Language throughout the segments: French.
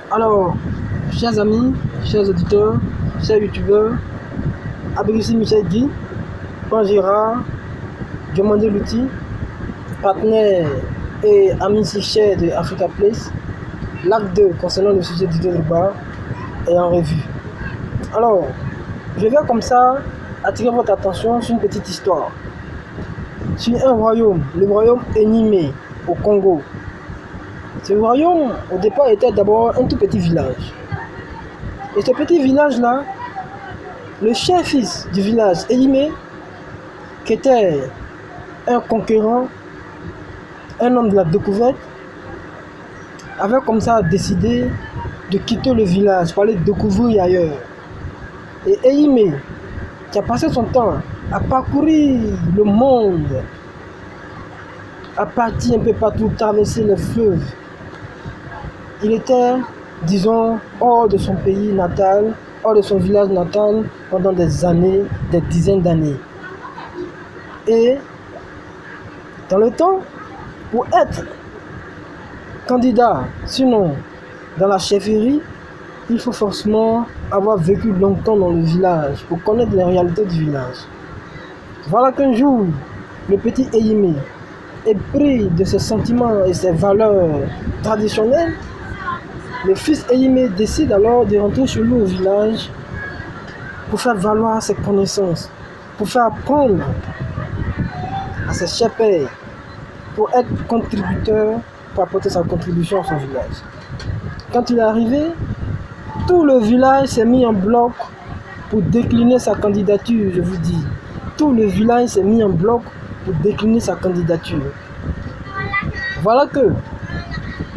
Alors, chers amis, chers auditeurs, chers youtubeurs, avec ici Michel Guy, Pan Gérard, Diomandé Louti, partenaire et ami si cher de Africa Place, l'acte 2 concernant le sujet du débat est en revue. Alors, je vais comme ça attirer votre attention sur une petite histoire. Sur un royaume, le royaume Enyimé au Congo. Ce royaume, au départ, était d'abord un tout petit village. Et ce petit village-là, le chef-fils du village, Enyimé, qui était un conquérant, un homme de la découverte, avait comme ça décidé de quitter le village pour aller découvrir ailleurs. Et Enyimé, qui a passé son temps à parcourir le monde, à partir un peu partout, traverser les fleuves, il était, disons, hors de son pays natal, hors de son village natal pendant des années, des dizaines d'années. Et dans le temps, pour être candidat, sinon dans la chefferie, il faut forcément avoir vécu longtemps dans le village pour connaître les réalités du village. Voilà qu'un jour, le petit Enyimé est pris de ses sentiments et ses valeurs traditionnelles. Le fils Enyimé décide alors de rentrer chez lui au village pour faire valoir ses connaissances, pour faire apprendre à ses chers pères, pour être contributeur, pour apporter sa contribution à son village. Quand il est arrivé, tout le village s'est mis en bloc pour décliner sa candidature, je vous dis. Tout le village s'est mis en bloc pour décliner sa candidature. Voilà que,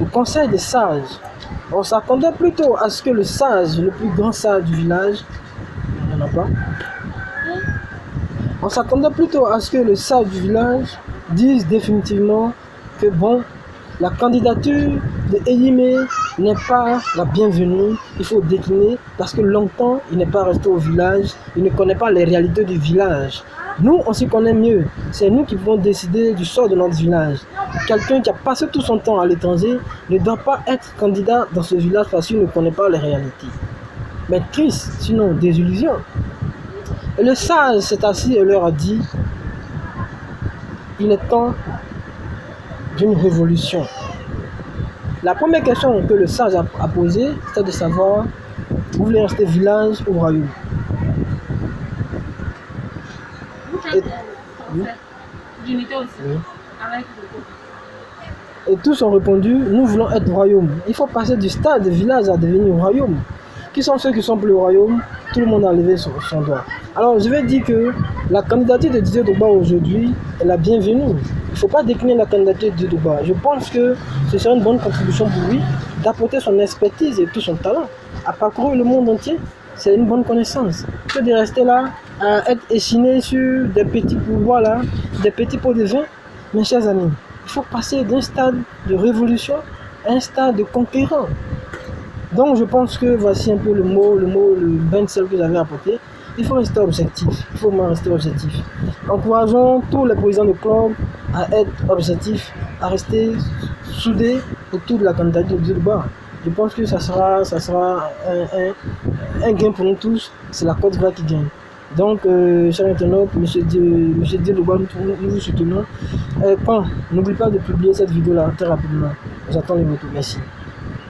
au conseil des sages, on s'attendait plutôt à ce que le sage, le plus grand sage du village, il n'y en a pas. On s'attendait plutôt à ce que le sage du village dise définitivement que bon, la candidature de Enyimé n'est pas la bienvenue, il faut décliner parce que longtemps il n'est pas resté au village, il ne connaît pas les réalités du village. Nous, on s'y connaît mieux, c'est nous qui pouvons décider du sort de notre village. Quelqu'un qui a passé tout son temps à l'étranger ne doit pas être candidat dans ce village parce qu'il ne connaît pas les réalités. Mais triste, sinon désillusion. Et le sage s'est assis et leur a dit, il est temps d'une révolution. La première question que le sage a posée, c'était de savoir, vous voulez rester village ou royaume? Et tous ont répondu, nous voulons être royaume. Il faut passer du stade de village à devenir royaume. Qui sont ceux qui sont plus royaume? Tout le monde a levé son doigt. Alors je vais dire que la candidature de Didier Drogba aujourd'hui est la bienvenue. Il ne faut pas décliner la candidature de Didier Drogba. Je pense que ce serait une bonne contribution pour lui d'apporter son expertise et tout son talent à parcourir le monde entier. C'est une bonne connaissance. Que de rester là à être échiné sur des petits pouvoirs là, des petits pots de vin. Mes chers amis, il faut passer d'un stade de révolution à un stade de conquérant. Donc je pense que voici un peu le bain de sel que j'avais apporté. Il faut rester objectif, il faut vraiment rester objectif. Encourageons tous les présidents de club à être objectifs, à rester soudés autour de la candidature de Drogba. Je pense que ça sera un gain pour nous tous, c'est la Côte d'Ivoire qui gagne. Donc, chers internautes, monsieur Didier Drogba, nous vous soutenons. N'oublie pas de publier cette vidéo-là très rapidement. J'attends les retours. Merci.